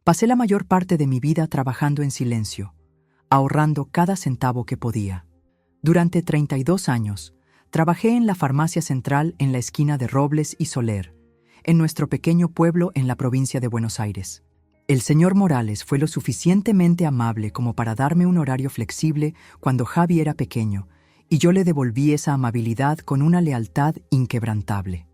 Pasé la mayor parte de mi vida trabajando en silencio, ahorrando cada centavo que podía. Durante 32 años, trabajé en la farmacia central en la esquina de Robles y Soler, en nuestro pequeño pueblo en la provincia de Buenos Aires. El señor Morales fue lo suficientemente amable como para darme un horario flexible cuando Javi era pequeño, y yo le devolví esa amabilidad con una lealtad inquebrantable.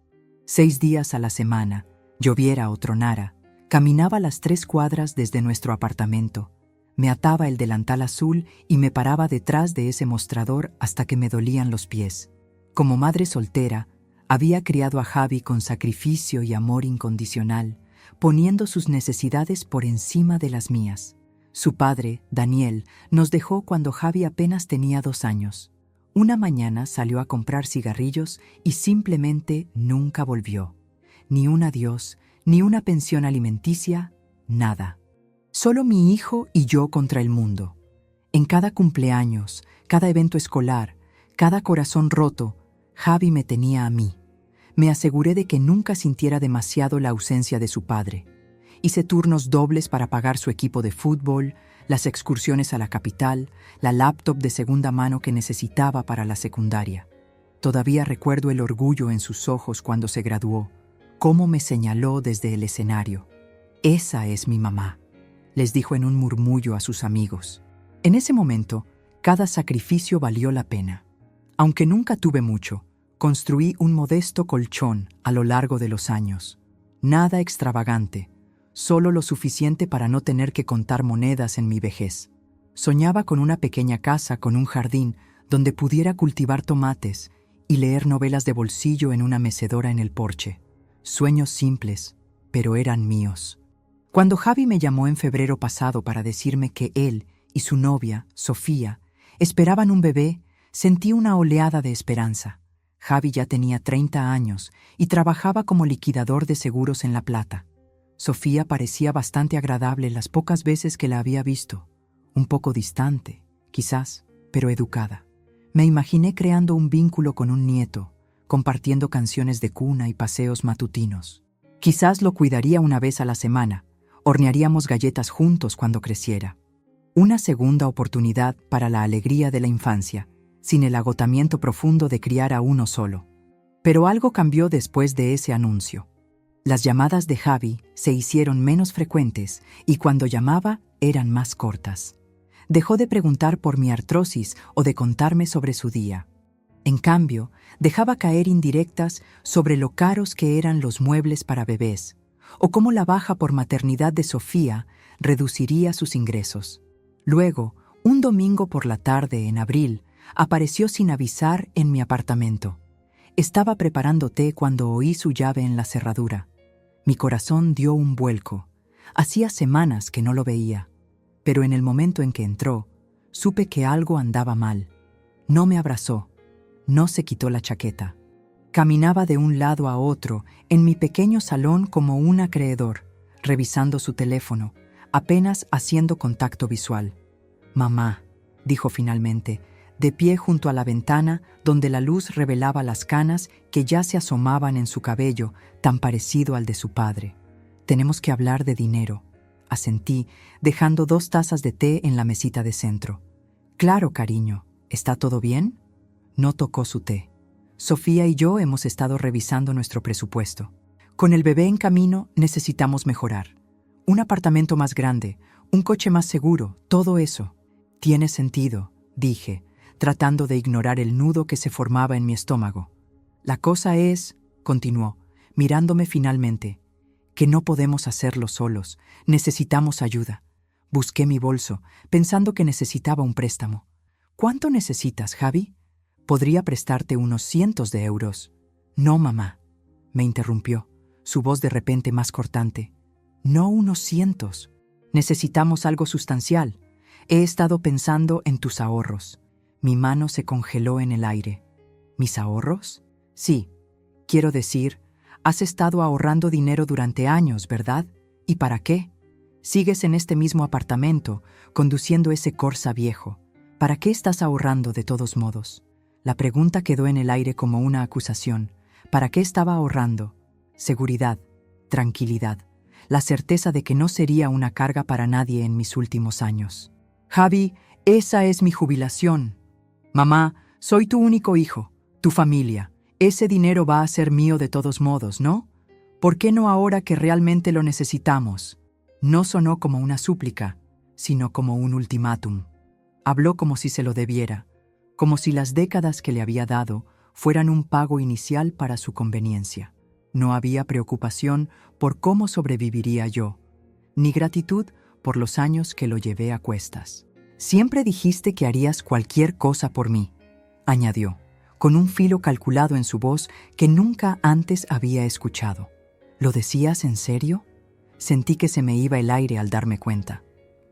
6 días a la semana, lloviera o tronara, caminaba las 3 cuadras desde nuestro apartamento, me ataba el delantal azul y me paraba detrás de ese mostrador hasta que me dolían los pies. Como madre soltera, había criado a Javi con sacrificio y amor incondicional, poniendo sus necesidades por encima de las mías. Su padre, Daniel, nos dejó cuando Javi apenas tenía 2 años. Una mañana salió a comprar cigarrillos y simplemente nunca volvió. Ni un adiós, ni una pensión alimenticia, nada. Solo mi hijo y yo contra el mundo. En cada cumpleaños, cada evento escolar, cada corazón roto, Javi me tenía a mí. Me aseguré de que nunca sintiera demasiado la ausencia de su padre. Hice turnos dobles para pagar su equipo de fútbol, las excursiones a la capital, la laptop de segunda mano que necesitaba para la secundaria. Todavía recuerdo el orgullo en sus ojos cuando se graduó, cómo me señaló desde el escenario. «Esa es mi mamá», les dijo en un murmullo a sus amigos. En ese momento, cada sacrificio valió la pena. Aunque nunca tuve mucho, construí un modesto colchón a lo largo de los años. Nada extravagante, solo lo suficiente para no tener que contar monedas en mi vejez. Soñaba con una pequeña casa con un jardín donde pudiera cultivar tomates y leer novelas de bolsillo en una mecedora en el porche. Sueños simples, pero eran míos. Cuando Javi me llamó en febrero pasado para decirme que él y su novia, Sofía, esperaban un bebé, sentí una oleada de esperanza. Javi ya tenía 30 años y trabajaba como liquidador de seguros en La Plata. Sofía parecía bastante agradable las pocas veces que la había visto. Un poco distante, quizás, pero educada. Me imaginé creando un vínculo con un nieto, compartiendo canciones de cuna y paseos matutinos. Quizás lo cuidaría una vez a la semana, hornearíamos galletas juntos cuando creciera. Una segunda oportunidad para la alegría de la infancia, sin el agotamiento profundo de criar a uno solo. Pero algo cambió después de ese anuncio. Las llamadas de Javi se hicieron menos frecuentes y cuando llamaba eran más cortas. Dejó de preguntar por mi artrosis o de contarme sobre su día. En cambio, dejaba caer indirectas sobre lo caros que eran los muebles para bebés o cómo la baja por maternidad de Sofía reduciría sus ingresos. Luego, un domingo por la tarde en abril, apareció sin avisar en mi apartamento. Estaba preparando té cuando oí su llave en la cerradura. Mi corazón dio un vuelco. Hacía semanas que no lo veía, pero en el momento en que entró, supe que algo andaba mal. No me abrazó, no se quitó la chaqueta. Caminaba de un lado a otro en mi pequeño salón como un acreedor, revisando su teléfono, apenas haciendo contacto visual. «Mamá», dijo finalmente, de pie junto a la ventana donde la luz revelaba las canas que ya se asomaban en su cabello, tan parecido al de su padre. «Tenemos que hablar de dinero», asentí, dejando 2 tazas de té en la mesita de centro. «Claro, cariño. ¿Está todo bien?» No tocó su té. «Sofía y yo hemos estado revisando nuestro presupuesto. Con el bebé en camino necesitamos mejorar. Un apartamento más grande, un coche más seguro, todo eso». «Tiene sentido», dije, tratando de ignorar el nudo que se formaba en mi estómago. «La cosa es», continuó, mirándome finalmente, «que no podemos hacerlo solos, necesitamos ayuda». Busqué mi bolso, pensando que necesitaba un préstamo. «¿Cuánto necesitas, Javi? Podría prestarte unos cientos de euros». «No, mamá», me interrumpió, su voz de repente más cortante. «No unos cientos. Necesitamos algo sustancial. He estado pensando en tus ahorros». Mi mano se congeló en el aire. ¿Mis ahorros? Sí. Quiero decir, has estado ahorrando dinero durante años, ¿verdad? ¿Y para qué? Sigues en este mismo apartamento, conduciendo ese Corsa viejo. ¿Para qué estás ahorrando de todos modos? La pregunta quedó en el aire como una acusación. ¿Para qué estaba ahorrando? Seguridad, tranquilidad, la certeza de que no sería una carga para nadie en mis últimos años. Javi, esa es mi jubilación. Mamá, soy tu único hijo, tu familia. Ese dinero va a ser mío de todos modos, ¿no? ¿Por qué no ahora que realmente lo necesitamos? No sonó como una súplica, sino como un ultimátum. Habló como si se lo debiera, como si las décadas que le había dado fueran un pago inicial para su conveniencia. No había preocupación por cómo sobreviviría yo, ni gratitud por los años que lo llevé a cuestas. Siempre dijiste que harías cualquier cosa por mí, añadió, con un filo calculado en su voz que nunca antes había escuchado. ¿Lo decías en serio? Sentí que se me iba el aire al darme cuenta.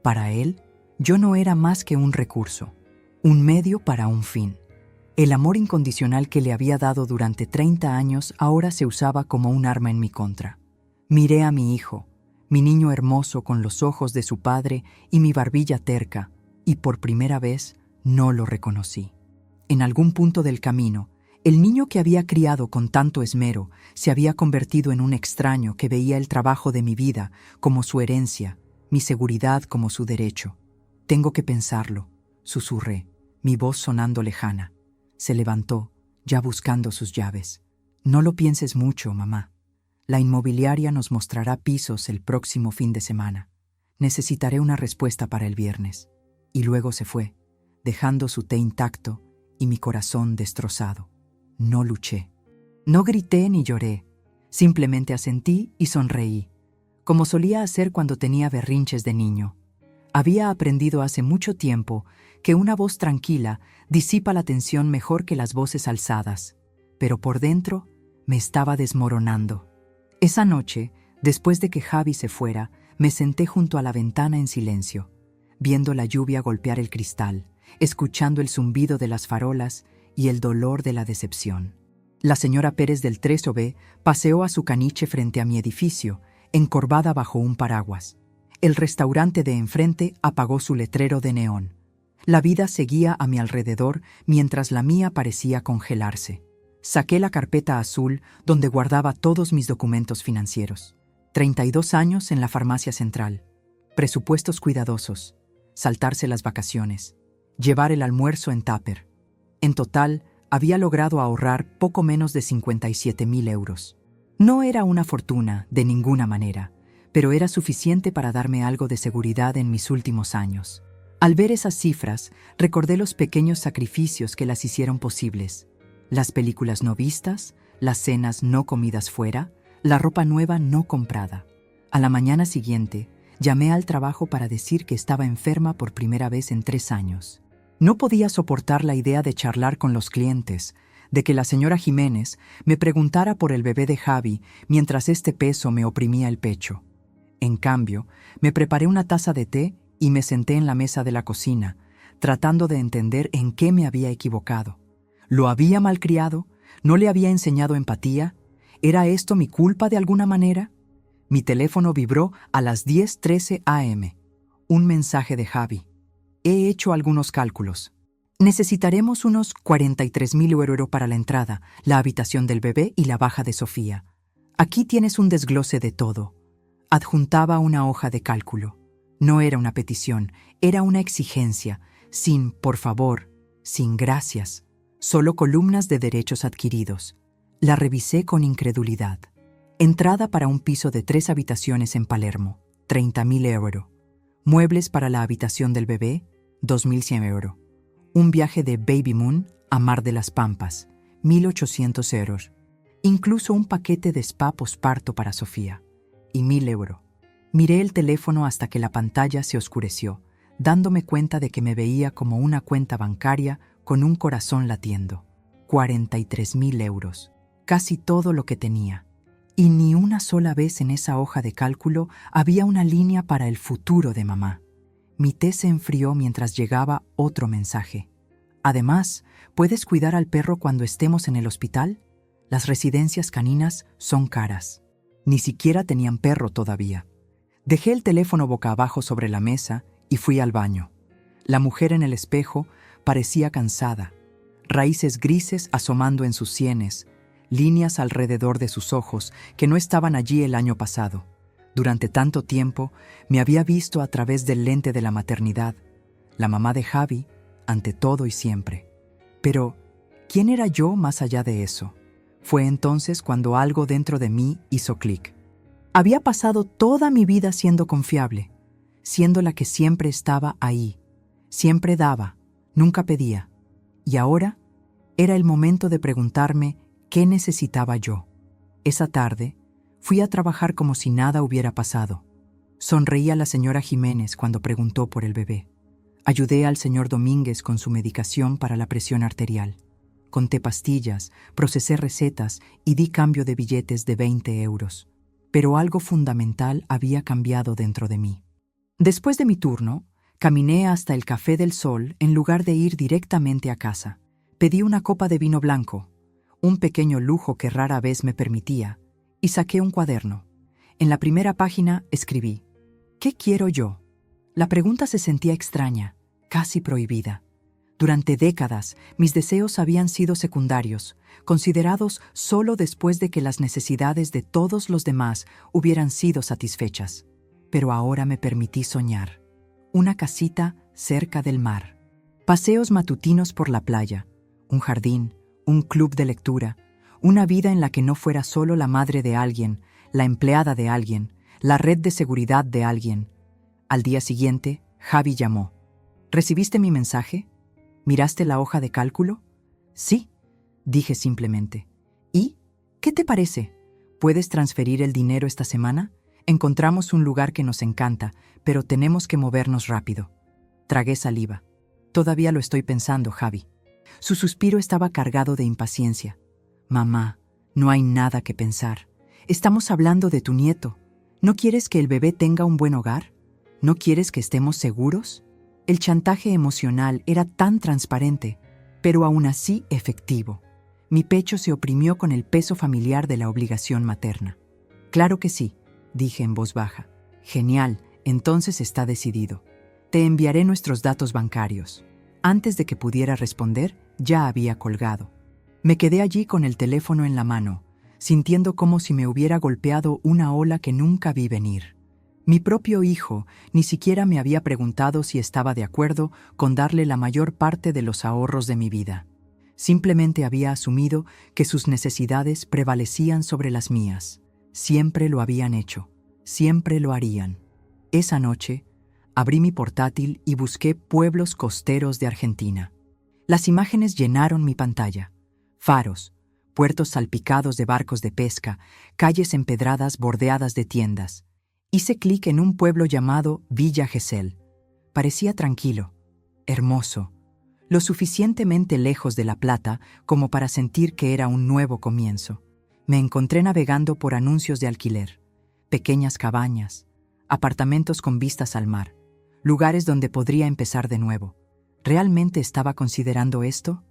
Para él, yo no era más que un recurso, un medio para un fin. El amor incondicional que le había dado durante 30 años ahora se usaba como un arma en mi contra. Miré a mi hijo, mi niño hermoso con los ojos de su padre y mi barbilla terca, y por primera vez no lo reconocí. En algún punto del camino, el niño que había criado con tanto esmero se había convertido en un extraño que veía el trabajo de mi vida como su herencia, mi seguridad como su derecho. Tengo que pensarlo, susurré, mi voz sonando lejana. Se levantó, ya buscando sus llaves. No lo pienses mucho, mamá. La inmobiliaria nos mostrará pisos el próximo fin de semana. Necesitaré una respuesta para el viernes. Y luego se fue, dejando su té intacto y mi corazón destrozado. No luché. No grité ni lloré. Simplemente asentí y sonreí, como solía hacer cuando tenía berrinches de niño. Había aprendido hace mucho tiempo que una voz tranquila disipa la tensión mejor que las voces alzadas, pero por dentro me estaba desmoronando. Esa noche, después de que Javi se fuera, me senté junto a la ventana en silencio, viendo la lluvia golpear el cristal, escuchando el zumbido de las farolas y el dolor de la decepción. La señora Pérez del 3B paseó a su caniche frente a mi edificio, encorvada bajo un paraguas. El restaurante de enfrente apagó su letrero de neón. La vida seguía a mi alrededor mientras la mía parecía congelarse. Saqué la carpeta azul donde guardaba todos mis documentos financieros. 32 años en la farmacia central. Presupuestos cuidadosos. Saltarse las vacaciones. Llevar el almuerzo en tupper. En total, había logrado ahorrar poco menos de 57.000 euros. No era una fortuna, de ninguna manera, pero era suficiente para darme algo de seguridad en mis últimos años. Al ver esas cifras, recordé los pequeños sacrificios que las hicieron posibles. Las películas no vistas, las cenas no comidas fuera, la ropa nueva no comprada. A la mañana siguiente, llamé al trabajo para decir que estaba enferma por primera vez en 3 años. No podía soportar la idea de charlar con los clientes, de que la señora Jiménez me preguntara por el bebé de Javi mientras este peso me oprimía el pecho. En cambio, me preparé una taza de té y me senté en la mesa de la cocina, tratando de entender en qué me había equivocado. ¿Lo había malcriado? ¿No le había enseñado empatía? ¿Era esto mi culpa de alguna manera? Mi teléfono vibró a las 10:13 a.m. Un mensaje de Javi. He hecho algunos cálculos. Necesitaremos unos 43.000 euros para la entrada, la habitación del bebé y la baja de Sofía. Aquí tienes un desglose de todo. Adjuntaba una hoja de cálculo. No era una petición, era una exigencia, sin por favor, sin gracias, solo columnas de derechos adquiridos. La revisé con incredulidad. Entrada para un piso de 3 habitaciones en Palermo, 30.000 euros. Muebles para la habitación del bebé, 2.100 euros. Un viaje de Baby Moon a Mar de las Pampas, 1.800 euros. Incluso un paquete de spa posparto para Sofía, y 1.000 euros. Miré el teléfono hasta que la pantalla se oscureció, dándome cuenta de que me veía como una cuenta bancaria con un corazón latiendo. 43.000 euros. Casi todo lo que tenía. Y ni una sola vez en esa hoja de cálculo había una línea para el futuro de mamá. Mi té se enfrió mientras llegaba otro mensaje. Además, ¿puedes cuidar al perro cuando estemos en el hospital? Las residencias caninas son caras. Ni siquiera tenían perro todavía. Dejé el teléfono boca abajo sobre la mesa y fui al baño. La mujer en el espejo parecía cansada. Raíces grises asomando en sus sienes, líneas alrededor de sus ojos que no estaban allí el año pasado. Durante tanto tiempo me había visto a través del lente de la maternidad, la mamá de Javi, ante todo y siempre. Pero, ¿quién era yo más allá de eso? Fue entonces cuando algo dentro de mí hizo clic. Había pasado toda mi vida siendo confiable, siendo la que siempre estaba ahí, siempre daba, nunca pedía. Y ahora era el momento de preguntarme qué necesitaba yo. Esa tarde, fui a trabajar como si nada hubiera pasado. Sonreí a la señora Jiménez cuando preguntó por el bebé. Ayudé al señor Domínguez con su medicación para la presión arterial. Conté pastillas, procesé recetas y di cambio de billetes de 20 euros. Pero algo fundamental había cambiado dentro de mí. Después de mi turno, caminé hasta el Café del Sol en lugar de ir directamente a casa. Pedí una copa de vino blanco, un pequeño lujo que rara vez me permitía, y saqué un cuaderno. En la primera página escribí: ¿qué quiero yo? La pregunta se sentía extraña, casi prohibida. Durante décadas, mis deseos habían sido secundarios, considerados solo después de que las necesidades de todos los demás hubieran sido satisfechas. Pero ahora me permití soñar. Una casita cerca del mar. Paseos matutinos por la playa, un jardín, un club de lectura, una vida en la que no fuera solo la madre de alguien, la empleada de alguien, la red de seguridad de alguien. Al día siguiente, Javi llamó. ¿Recibiste mi mensaje? ¿Miraste la hoja de cálculo? Sí, dije simplemente. ¿Y? ¿Qué te parece? ¿Puedes transferir el dinero esta semana? Encontramos un lugar que nos encanta, pero tenemos que movernos rápido. Tragué saliva. Todavía lo estoy pensando, Javi. Su suspiro estaba cargado de impaciencia. Mamá, no hay nada que pensar. Estamos hablando de tu nieto. ¿No quieres que el bebé tenga un buen hogar? ¿No quieres que estemos seguros? El chantaje emocional era tan transparente, pero aún así efectivo. Mi pecho se oprimió con el peso familiar de la obligación materna. Claro que sí, dije en voz baja. Genial, entonces está decidido. Te enviaré nuestros datos bancarios. Antes de que pudiera responder, ya había colgado. Me quedé allí con el teléfono en la mano, sintiendo como si me hubiera golpeado una ola que nunca vi venir. Mi propio hijo ni siquiera me había preguntado si estaba de acuerdo con darle la mayor parte de los ahorros de mi vida. Simplemente había asumido que sus necesidades prevalecían sobre las mías. Siempre lo habían hecho, siempre lo harían. Esa noche, abrí mi portátil y busqué pueblos costeros de Argentina. Las imágenes llenaron mi pantalla. Faros, puertos salpicados de barcos de pesca, calles empedradas bordeadas de tiendas. Hice clic en un pueblo llamado Villa Gesell. Parecía tranquilo, hermoso, lo suficientemente lejos de La Plata como para sentir que era un nuevo comienzo. Me encontré navegando por anuncios de alquiler, pequeñas cabañas, apartamentos con vistas al mar, lugares donde podría empezar de nuevo. ¿Realmente estaba considerando esto?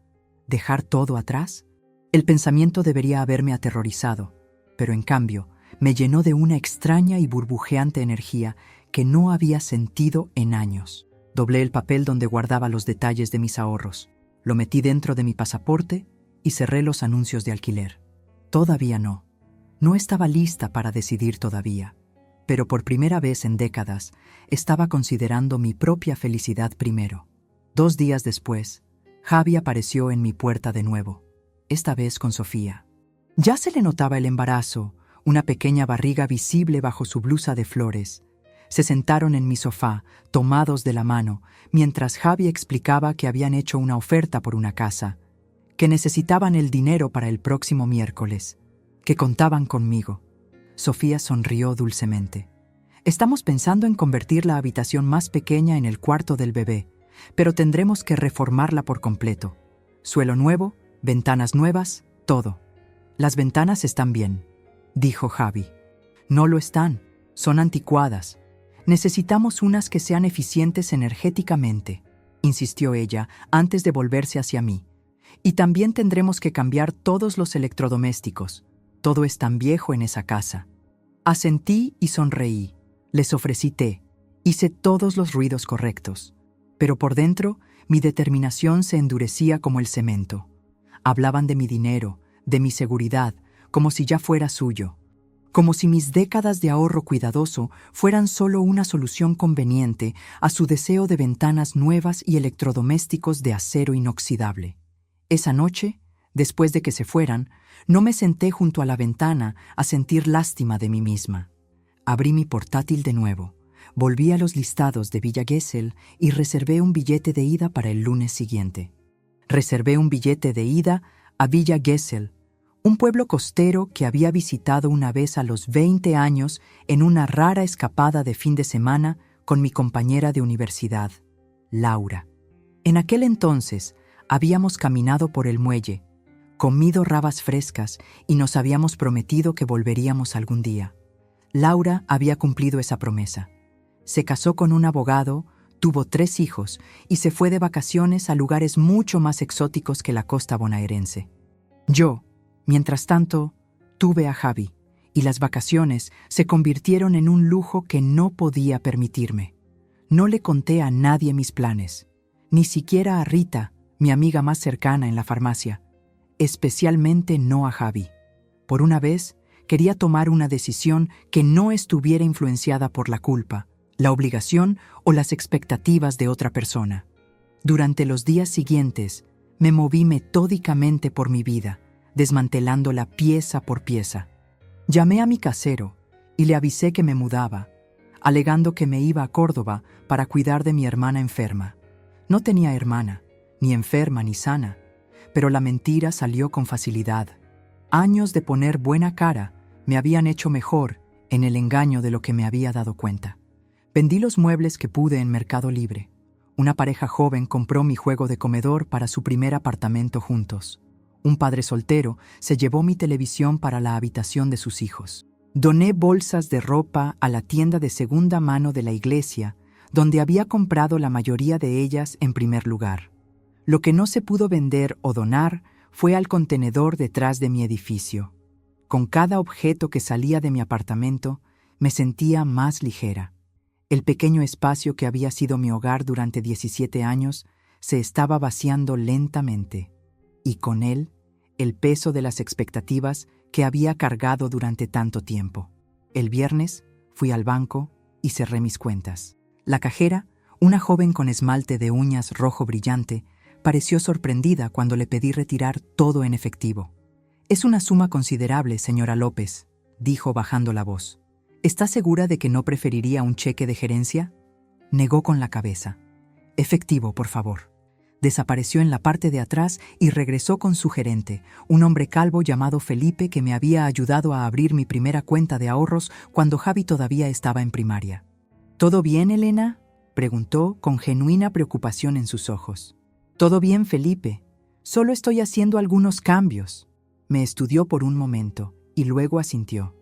¿Dejar todo atrás? El pensamiento debería haberme aterrorizado, pero en cambio me llenó de una extraña y burbujeante energía que no había sentido en años. Doblé el papel donde guardaba los detalles de mis ahorros, lo metí dentro de mi pasaporte y cerré los anuncios de alquiler. Todavía no. No estaba lista para decidir todavía, pero por primera vez en décadas estaba considerando mi propia felicidad primero. 2 días después, Javi apareció en mi puerta de nuevo, esta vez con Sofía. Ya se le notaba el embarazo, una pequeña barriga visible bajo su blusa de flores. Se sentaron en mi sofá, tomados de la mano, mientras Javi explicaba que habían hecho una oferta por una casa, que necesitaban el dinero para el próximo miércoles, que contaban conmigo. Sofía sonrió dulcemente. Estamos pensando en convertir la habitación más pequeña en el cuarto del bebé, pero tendremos que reformarla por completo. Suelo nuevo, ventanas nuevas, todo. Las ventanas están bien, dijo Javi. No lo están, son anticuadas. Necesitamos unas que sean eficientes energéticamente, insistió ella antes de volverse hacia mí. Y también tendremos que cambiar todos los electrodomésticos. Todo es tan viejo en esa casa. Asentí y sonreí. Les ofrecí té. Hice todos los ruidos correctos. Pero por dentro, mi determinación se endurecía como el cemento. Hablaban de mi dinero, de mi seguridad, como si ya fuera suyo. como si mis décadas de ahorro cuidadoso fueran solo una solución conveniente a su deseo de ventanas nuevas y electrodomésticos de acero inoxidable. Esa noche, después de que se fueran, no me senté junto a la ventana a sentir lástima de mí misma. Abrí mi portátil de nuevo, volví a los listados de Villa Gesell y reservé un billete de ida para el lunes siguiente. Reservé un billete de ida a Villa Gesell, un pueblo costero que había visitado una vez a los 20 años en una rara escapada de fin de semana con mi compañera de universidad, Laura. En aquel entonces habíamos caminado por el muelle, comido rabas frescas y nos habíamos prometido que volveríamos algún día. Laura había cumplido esa promesa. Se casó con un abogado, tuvo 3 hijos y se fue de vacaciones a lugares mucho más exóticos que la costa bonaerense. Yo, mientras tanto, tuve a Javi, y las vacaciones se convirtieron en un lujo que no podía permitirme. No le conté a nadie mis planes, ni siquiera a Rita, mi amiga más cercana en la farmacia, especialmente no a Javi. Por una vez, quería tomar una decisión que no estuviera influenciada por la culpa, la obligación o las expectativas de otra persona. Durante los días siguientes, me moví metódicamente por mi vida, desmantelándola pieza por pieza. Llamé a mi casero y le avisé que me mudaba, alegando que me iba a Córdoba para cuidar de mi hermana enferma. No tenía hermana, ni enferma ni sana, pero la mentira salió con facilidad. Años de poner buena cara me habían hecho mejor en el engaño de lo que me había dado cuenta. Vendí los muebles que pude en Mercado Libre. Una pareja joven compró mi juego de comedor para su primer apartamento juntos. Un padre soltero se llevó mi televisión para la habitación de sus hijos. Doné bolsas de ropa a la tienda de segunda mano de la iglesia, donde había comprado la mayoría de ellas en primer lugar. Lo que no se pudo vender o donar fue al contenedor detrás de mi edificio. Con cada objeto que salía de mi apartamento, me sentía más ligera. El pequeño espacio que había sido mi hogar durante 17 años se estaba vaciando lentamente, y con él, el peso de las expectativas que había cargado durante tanto tiempo. El viernes fui al banco y cerré mis cuentas. La cajera, una joven con esmalte de uñas rojo brillante, pareció sorprendida cuando le pedí retirar todo en efectivo. «Es una suma considerable, señora López», dijo bajando la voz. «¿Está segura de que no preferiría un cheque de gerencia?» Negó con la cabeza. «Efectivo, por favor». Desapareció en la parte de atrás y regresó con su gerente, un hombre calvo llamado Felipe que me había ayudado a abrir mi primera cuenta de ahorros cuando Javi todavía estaba en primaria. «¿Todo bien, Elena?», preguntó con genuina preocupación en sus ojos. «Todo bien, Felipe. Solo estoy haciendo algunos cambios». Me estudió por un momento y luego asintió.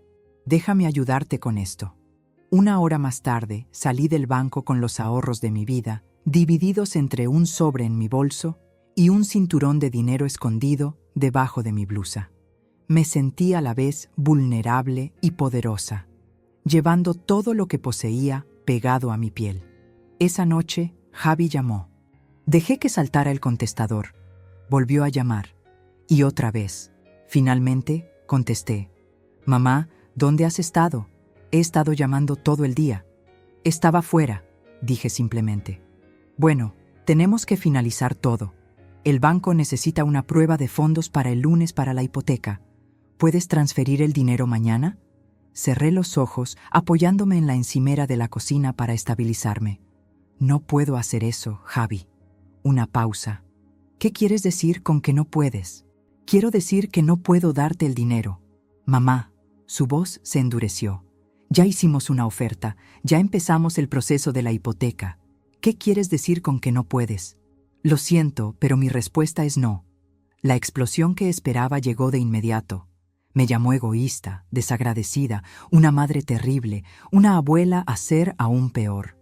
«Déjame ayudarte con esto». 1 hora más tarde salí del banco con los ahorros de mi vida, divididos entre un sobre en mi bolso y un cinturón de dinero escondido debajo de mi blusa. Me sentí a la vez vulnerable y poderosa, llevando todo lo que poseía pegado a mi piel. Esa noche, Javi llamó. Dejé que saltara el contestador. Volvió a llamar. Y otra vez. Finalmente, contesté. «Mamá, ¿dónde has estado? He estado llamando todo el día». «Estaba fuera», dije simplemente. «Bueno, tenemos que finalizar todo. El banco necesita una prueba de fondos para el lunes para la hipoteca. ¿Puedes transferir el dinero mañana?» Cerré los ojos, apoyándome en la encimera de la cocina para estabilizarme. «No puedo hacer eso, Javi». Una pausa. «¿Qué quieres decir con que no puedes?» «Quiero decir que no puedo darte el dinero». «Mamá». Su voz se endureció. «Ya hicimos una oferta, ya empezamos el proceso de la hipoteca. ¿Qué quieres decir con que no puedes?» «Lo siento, pero mi respuesta es no». La explosión que esperaba llegó de inmediato. Me llamó egoísta, desagradecida, una madre terrible, una abuela a ser aún peor.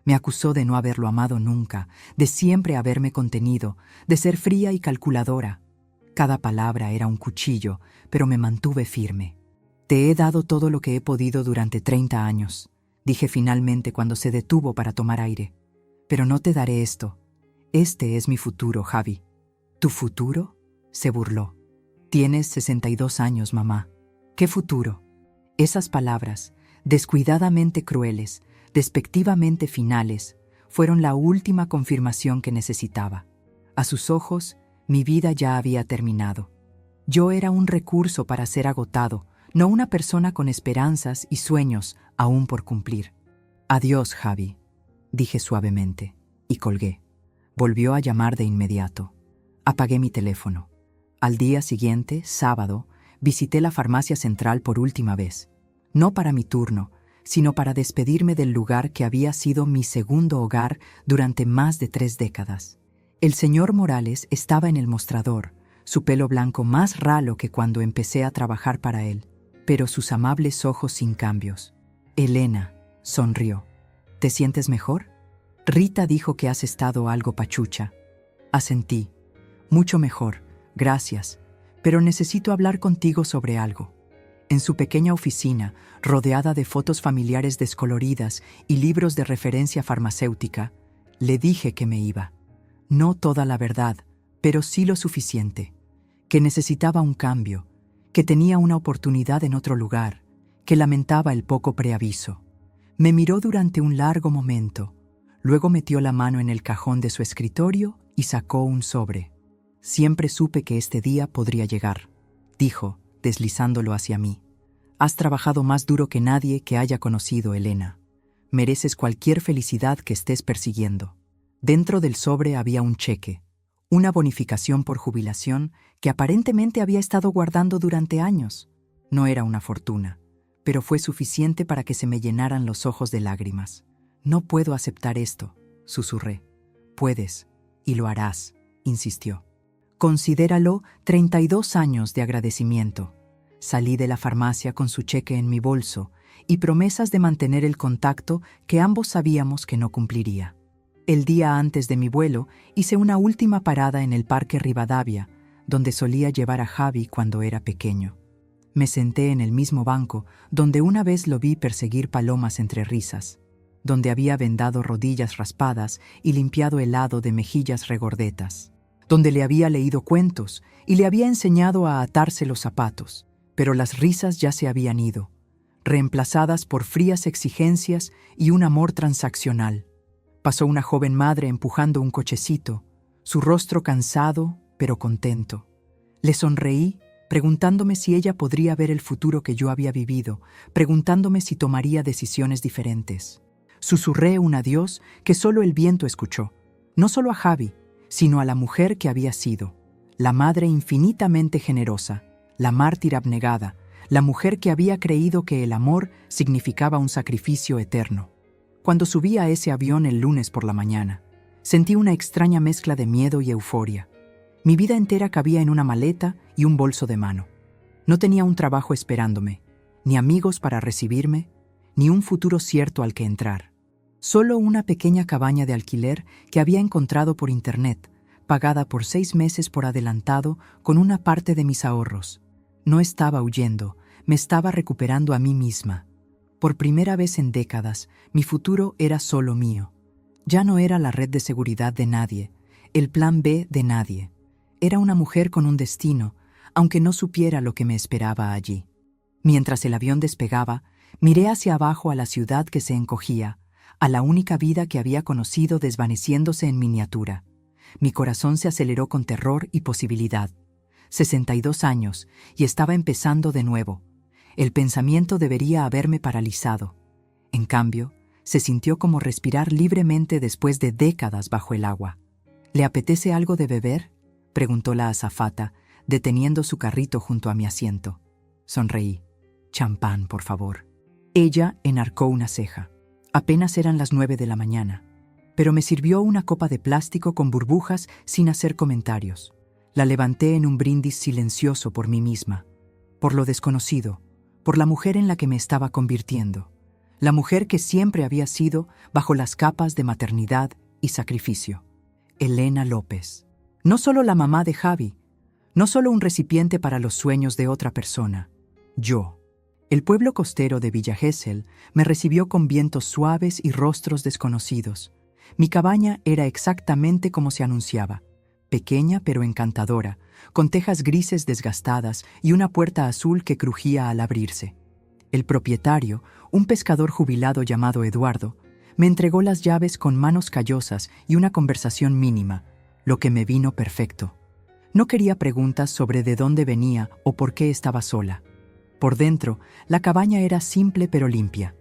Me acusó de no haberlo amado nunca, de siempre haberme contenido, de ser fría y calculadora. Cada palabra era un cuchillo, pero me mantuve firme. «Te he dado todo lo que he podido durante 30 años», dije finalmente cuando se detuvo para tomar aire. «Pero no te daré esto. Este es mi futuro, Javi». «¿Tu futuro?», se burló. «Tienes 62 años, mamá. ¿Qué futuro?». Esas palabras, descuidadamente crueles, despectivamente finales, fueron la última confirmación que necesitaba. A sus ojos, mi vida ya había terminado. Yo era un recurso para ser agotado, no una persona con esperanzas y sueños aún por cumplir. «Adiós, Javi», dije suavemente, y colgué. Volvió a llamar de inmediato. Apagué mi teléfono. Al día siguiente, sábado, visité la farmacia central por última vez. No para mi turno, sino para despedirme del lugar que había sido mi segundo hogar durante más de 3 décadas. El señor Morales estaba en el mostrador, su pelo blanco más ralo que cuando empecé a trabajar para él, pero sus amables ojos sin cambios. «Elena», sonrió. «¿Te sientes mejor?» «Rita dijo que has estado algo pachucha». Asentí. «Mucho mejor, gracias, pero necesito hablar contigo sobre algo». En su pequeña oficina, rodeada de fotos familiares descoloridas y libros de referencia farmacéutica, le dije que me iba. No toda la verdad, pero sí lo suficiente. Que necesitaba un cambio, que tenía una oportunidad en otro lugar, que lamentaba el poco preaviso. Me miró durante un largo momento, luego metió la mano en el cajón de su escritorio y sacó un sobre. «Siempre supe que este día podría llegar», dijo, deslizándolo hacia mí. «Has trabajado más duro que nadie que haya conocido, Elena. Mereces cualquier felicidad que estés persiguiendo». Dentro del sobre había un cheque, una bonificación por jubilación que aparentemente había estado guardando durante años. No era una fortuna, pero fue suficiente para que se me llenaran los ojos de lágrimas. «No puedo aceptar esto», susurré. «Puedes, y lo harás», insistió. «Considéralo 32 años de agradecimiento». Salí de la farmacia con su cheque en mi bolso y promesas de mantener el contacto que ambos sabíamos que no cumpliría. El día antes de mi vuelo hice una última parada en el Parque Rivadavia, donde solía llevar a Javi cuando era pequeño. Me senté en el mismo banco donde una vez lo vi perseguir palomas entre risas, donde había vendado rodillas raspadas y limpiado helado de mejillas regordetas, donde le había leído cuentos y le había enseñado a atarse los zapatos, pero las risas ya se habían ido, reemplazadas por frías exigencias y un amor transaccional. Pasó una joven madre empujando un cochecito, su rostro cansado pero contento. Le sonreí, preguntándome si ella podría ver el futuro que yo había vivido, preguntándome si tomaría decisiones diferentes. Susurré un adiós que solo el viento escuchó, no solo a Javi, sino a la mujer que había sido, la madre infinitamente generosa, la mártir abnegada, la mujer que había creído que el amor significaba un sacrificio eterno. Cuando subí a ese avión el lunes por la mañana, sentí una extraña mezcla de miedo y euforia. Mi vida entera cabía en una maleta y un bolso de mano. No tenía un trabajo esperándome, ni amigos para recibirme, ni un futuro cierto al que entrar. Solo una pequeña cabaña de alquiler que había encontrado por internet, pagada por 6 meses por adelantado con una parte de mis ahorros. No estaba huyendo, me estaba recuperando a mí misma. Por primera vez en décadas, mi futuro era solo mío. Ya no era la red de seguridad de nadie, el plan B de nadie. Era una mujer con un destino, aunque no supiera lo que me esperaba allí. Mientras el avión despegaba, miré hacia abajo a la ciudad que se encogía, a la única vida que había conocido desvaneciéndose en miniatura. Mi corazón se aceleró con terror y posibilidad. 62 años, y estaba empezando de nuevo. El pensamiento debería haberme paralizado. En cambio, se sintió como respirar libremente después de décadas bajo el agua. «¿Le apetece algo de beber?», preguntó la azafata, deteniendo su carrito junto a mi asiento. Sonreí. «Champán, por favor». Ella enarcó una ceja. Apenas eran las 9 de la mañana, pero me sirvió una copa de plástico con burbujas sin hacer comentarios. La levanté en un brindis silencioso por mí misma, por lo desconocido, por la mujer en la que me estaba convirtiendo, la mujer que siempre había sido bajo las capas de maternidad y sacrificio. Elena López. No solo la mamá de Javi, no solo un recipiente para los sueños de otra persona. Yo. El pueblo costero de Villa Gesell me recibió con vientos suaves y rostros desconocidos. Mi cabaña era exactamente como se anunciaba, pequeña pero encantadora, con tejas grises desgastadas y una puerta azul que crujía al abrirse. El propietario, un pescador jubilado llamado Eduardo, me entregó las llaves con manos callosas y una conversación mínima, lo que me vino perfecto. No quería preguntas sobre de dónde venía o por qué estaba sola. Por dentro, la cabaña era simple pero limpia.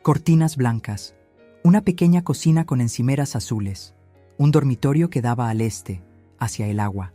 Cortinas blancas, una pequeña cocina con encimeras azules, un dormitorio que daba al este, hacia el agua.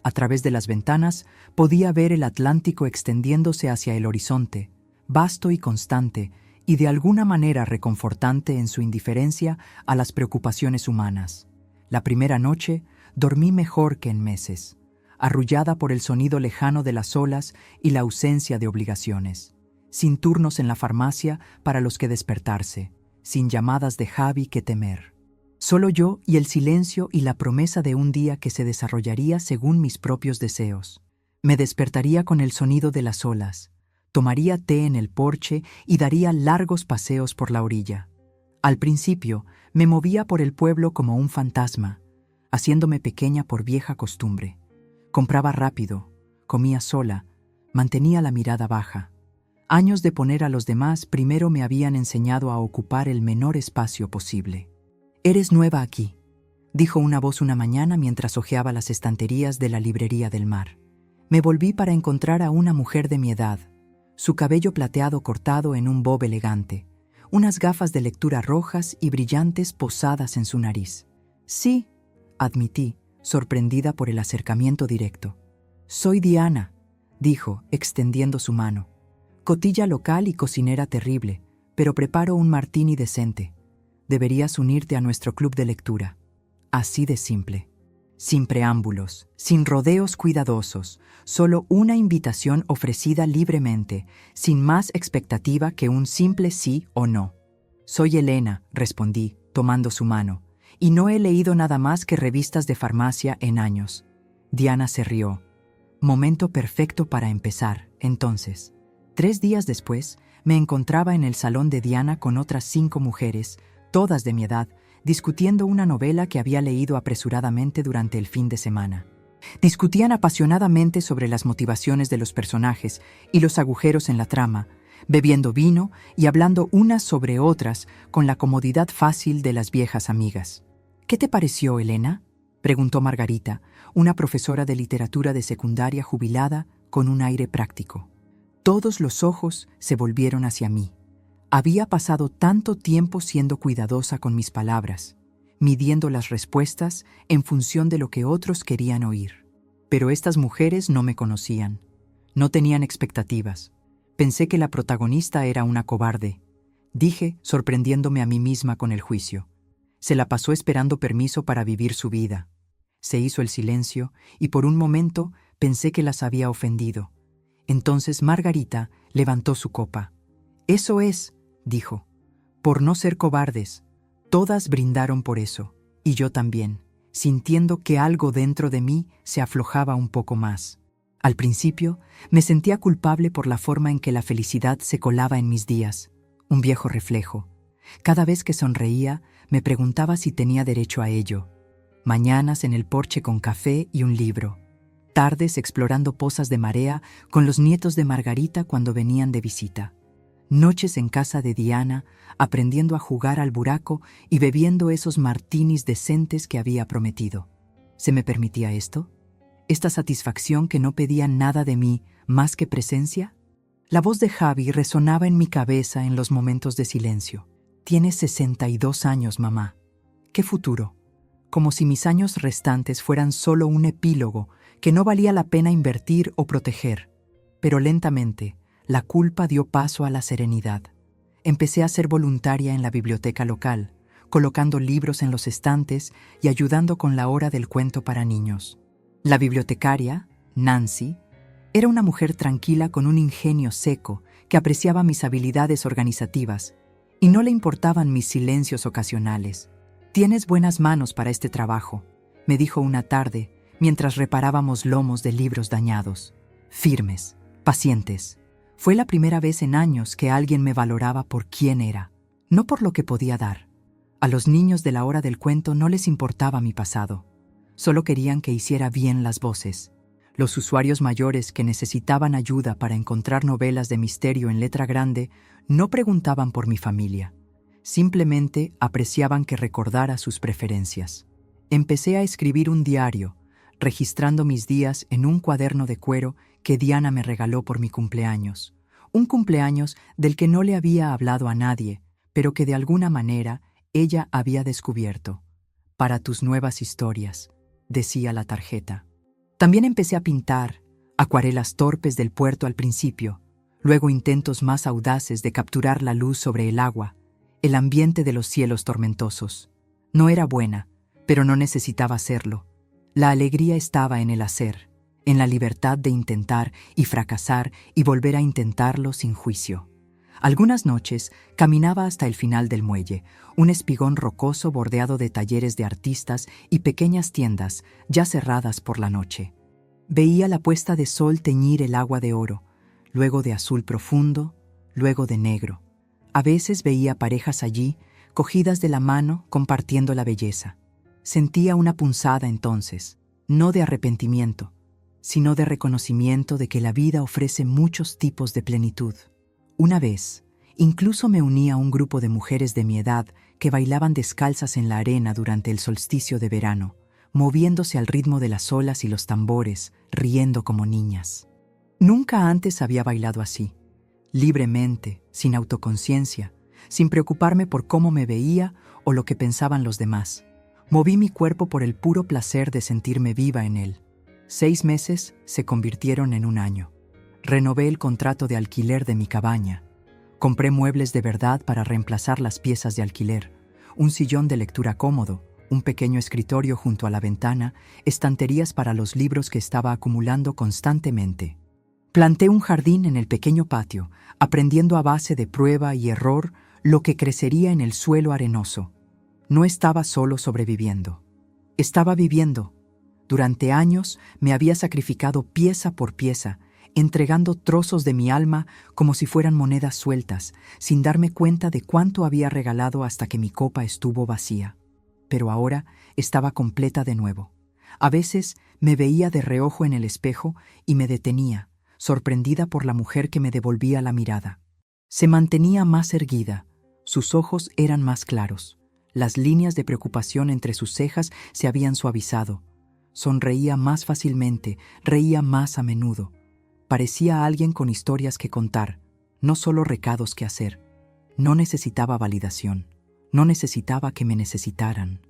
A través de las ventanas podía ver el Atlántico extendiéndose hacia el horizonte, vasto y constante, y de alguna manera reconfortante en su indiferencia a las preocupaciones humanas. La primera noche dormí mejor que en meses, arrullada por el sonido lejano de las olas y la ausencia de obligaciones, sin turnos en la farmacia para los que despertarse, sin llamadas de Javi que temer. Solo yo y el silencio y la promesa de un día que se desarrollaría según mis propios deseos. Me despertaría con el sonido de las olas, tomaría té en el porche y daría largos paseos por la orilla. Al principio, me movía por el pueblo como un fantasma, haciéndome pequeña por vieja costumbre. Compraba rápido, comía sola, mantenía la mirada baja. Años de poner a los demás primero me habían enseñado a ocupar el menor espacio posible. «Eres nueva aquí», dijo una voz una mañana mientras hojeaba las estanterías de la librería del mar. Me volví para encontrar a una mujer de mi edad, su cabello plateado cortado en un bob elegante, unas gafas de lectura rojas y brillantes posadas en su nariz. «Sí», admití, sorprendida por el acercamiento directo. «Soy Diana», dijo, extendiendo su mano. «Cotilla local y cocinera terrible, pero preparo un martini decente. Deberías unirte a nuestro club de lectura». Así de simple. Sin preámbulos, sin rodeos cuidadosos, solo una invitación ofrecida libremente, sin más expectativa que un simple sí o no. «Soy Elena», respondí, tomando su mano, «y no he leído nada más que revistas de farmacia en años». Diana se rió. Momento perfecto para empezar, entonces. 3 días después, me encontraba en el salón de Diana con otras 5 mujeres, todas de mi edad, discutiendo una novela que había leído apresuradamente durante el fin de semana. Discutían apasionadamente sobre las motivaciones de los personajes y los agujeros en la trama, bebiendo vino y hablando unas sobre otras con la comodidad fácil de las viejas amigas. «¿Qué te pareció, Elena?», preguntó Margarita, una profesora de literatura de secundaria jubilada con un aire práctico. Todos los ojos se volvieron hacia mí. Había pasado tanto tiempo siendo cuidadosa con mis palabras, midiendo las respuestas en función de lo que otros querían oír. Pero estas mujeres no me conocían. No tenían expectativas. Pensé que la protagonista era una cobarde. Dije, sorprendiéndome a mí misma con el juicio. Se la pasó esperando permiso para vivir su vida. Se hizo el silencio y por un momento pensé que las había ofendido. Entonces Margarita levantó su copa. «Eso es», dijo, «por no ser cobardes». Todas brindaron por eso, y yo también, sintiendo que algo dentro de mí se aflojaba un poco más. Al principio, me sentía culpable por la forma en que la felicidad se colaba en mis días, un viejo reflejo. Cada vez que sonreía, me preguntaba si tenía derecho a ello. Mañanas en el porche con café y un libro. Tardes explorando pozas de marea con los nietos de Margarita cuando venían de visita. Noches en casa de Diana, aprendiendo a jugar al buraco y bebiendo esos martinis decentes que había prometido. ¿Se me permitía esto? ¿Esta satisfacción que no pedía nada de mí más que presencia? La voz de Javi resonaba en mi cabeza en los momentos de silencio. «Tienes 62 años, mamá. ¿Qué futuro?» Como si mis años restantes fueran solo un epílogo que no valía la pena invertir o proteger. Pero lentamente, la culpa dio paso a la serenidad. Empecé a ser voluntaria en la biblioteca local, colocando libros en los estantes y ayudando con la hora del cuento para niños. La bibliotecaria, Nancy, era una mujer tranquila con un ingenio seco que apreciaba mis habilidades organizativas y no le importaban mis silencios ocasionales. «Tienes buenas manos para este trabajo», me dijo una tarde mientras reparábamos lomos de libros dañados. Firmes, pacientes. Fue la primera vez en años que alguien me valoraba por quién era, no por lo que podía dar. A los niños de la hora del cuento no les importaba mi pasado. Solo querían que hiciera bien las voces. Los usuarios mayores que necesitaban ayuda para encontrar novelas de misterio en letra grande no preguntaban por mi familia. Simplemente apreciaban que recordara sus preferencias. Empecé a escribir un diario, registrando mis días en un cuaderno de cuero que Diana me regaló por mi cumpleaños. Un cumpleaños del que no le había hablado a nadie, pero que de alguna manera ella había descubierto. Para tus nuevas historias, decía la tarjeta. También empecé a pintar, acuarelas torpes del puerto al principio, luego intentos más audaces de capturar la luz sobre el agua, el ambiente de los cielos tormentosos. No era buena, pero no necesitaba hacerlo. La alegría estaba en el hacer, en la libertad de intentar y fracasar y volver a intentarlo sin juicio. Algunas noches caminaba hasta el final del muelle, un espigón rocoso bordeado de talleres de artistas y pequeñas tiendas ya cerradas por la noche. Veía la puesta de sol teñir el agua de oro, luego de azul profundo, luego de negro. A veces veía parejas allí, cogidas de la mano, compartiendo la belleza. Sentía una punzada entonces, no de arrepentimiento, sino de reconocimiento de que la vida ofrece muchos tipos de plenitud. Una vez, incluso me uní a un grupo de mujeres de mi edad que bailaban descalzas en la arena durante el solsticio de verano, moviéndose al ritmo de las olas y los tambores, riendo como niñas. Nunca antes había bailado así, libremente, sin autoconciencia, sin preocuparme por cómo me veía o lo que pensaban los demás. Moví mi cuerpo por el puro placer de sentirme viva en él. 6 meses se convirtieron en un año. Renové el contrato de alquiler de mi cabaña. Compré muebles de verdad para reemplazar las piezas de alquiler, un sillón de lectura cómodo, un pequeño escritorio junto a la ventana, estanterías para los libros que estaba acumulando constantemente. Planté un jardín en el pequeño patio, aprendiendo a base de prueba y error lo que crecería en el suelo arenoso. No estaba solo sobreviviendo. Estaba viviendo. Durante años me había sacrificado pieza por pieza, entregando trozos de mi alma como si fueran monedas sueltas, sin darme cuenta de cuánto había regalado hasta que mi copa estuvo vacía. Pero ahora estaba completa de nuevo. A veces me veía de reojo en el espejo y me detenía, sorprendida por la mujer que me devolvía la mirada. Se mantenía más erguida, sus ojos eran más claros, las líneas de preocupación entre sus cejas se habían suavizado. Sonreía más fácilmente, reía más a menudo. Parecía alguien con historias que contar, no solo recados que hacer. No necesitaba validación, no necesitaba que me necesitaran.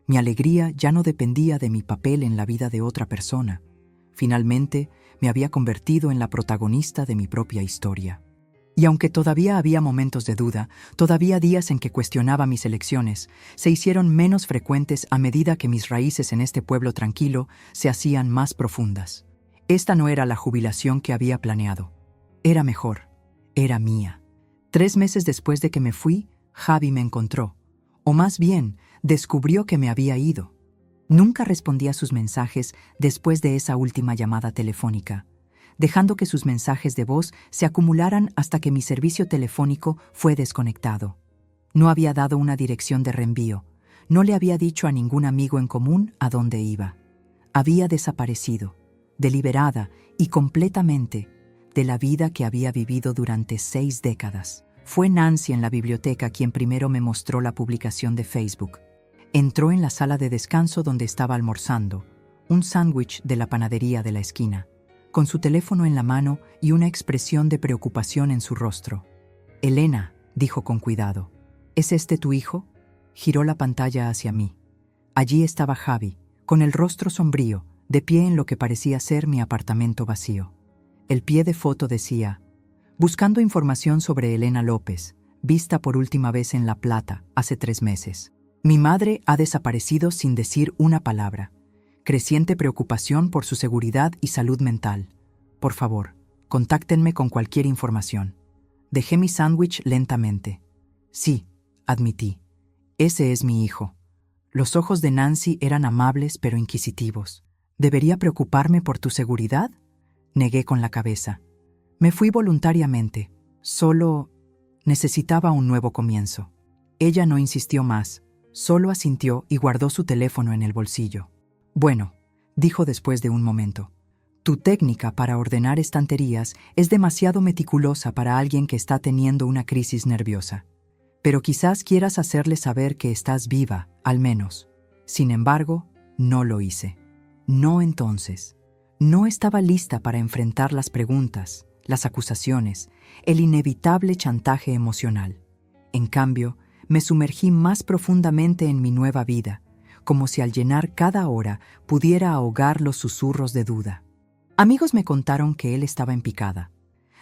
Mi alegría ya no dependía de mi papel en la vida de otra persona. Finalmente, me había convertido en la protagonista de mi propia historia. Y aunque todavía había momentos de duda, todavía días en que cuestionaba mis elecciones, se hicieron menos frecuentes a medida que mis raíces en este pueblo tranquilo se hacían más profundas. Esta no era la jubilación que había planeado. Era mejor. Era mía. 3 meses después de que me fui, Javi me encontró. O más bien, descubrió que me había ido. Nunca respondí a sus mensajes después de esa última llamada telefónica, dejando que sus mensajes de voz se acumularan hasta que mi servicio telefónico fue desconectado. No había dado una dirección de reenvío, no le había dicho a ningún amigo en común a dónde iba. Había desaparecido, deliberada y completamente, de la vida que había vivido durante 6 décadas. Fue Nancy en la biblioteca quien primero me mostró la publicación de Facebook. Entró en la sala de descanso donde estaba almorzando, un sándwich de la panadería de la esquina, con su teléfono en la mano y una expresión de preocupación en su rostro. «Elena», dijo con cuidado, «¿es este tu hijo?». Giró la pantalla hacia mí. Allí estaba Javi, con el rostro sombrío, de pie en lo que parecía ser mi apartamento vacío. El pie de foto decía: «Buscando información sobre Elena López, vista por última vez en La Plata, hace 3 meses. Mi madre ha desaparecido sin decir una palabra. Creciente preocupación por su seguridad y salud mental. Por favor, contáctenme con cualquier información». Dejé mi sándwich lentamente. «Sí», admití, «ese es mi hijo». Los ojos de Nancy eran amables pero inquisitivos. «¿Debería preocuparme por tu seguridad?». Negué con la cabeza. Me fui voluntariamente. Solo necesitaba un nuevo comienzo. Ella no insistió más, solo asintió y guardó su teléfono en el bolsillo. «Bueno», dijo después de un momento, Tu técnica para ordenar estanterías es demasiado meticulosa para alguien que está teniendo una crisis nerviosa. Pero quizás quieras hacerle saber que estás viva, al menos. Sin embargo, no lo hice. No entonces. No estaba lista para enfrentar las preguntas, las acusaciones, el inevitable chantaje emocional. En cambio, me sumergí más profundamente en mi nueva vida, como si al llenar cada hora pudiera ahogar los susurros de duda. Amigos me contaron que él estaba en picada.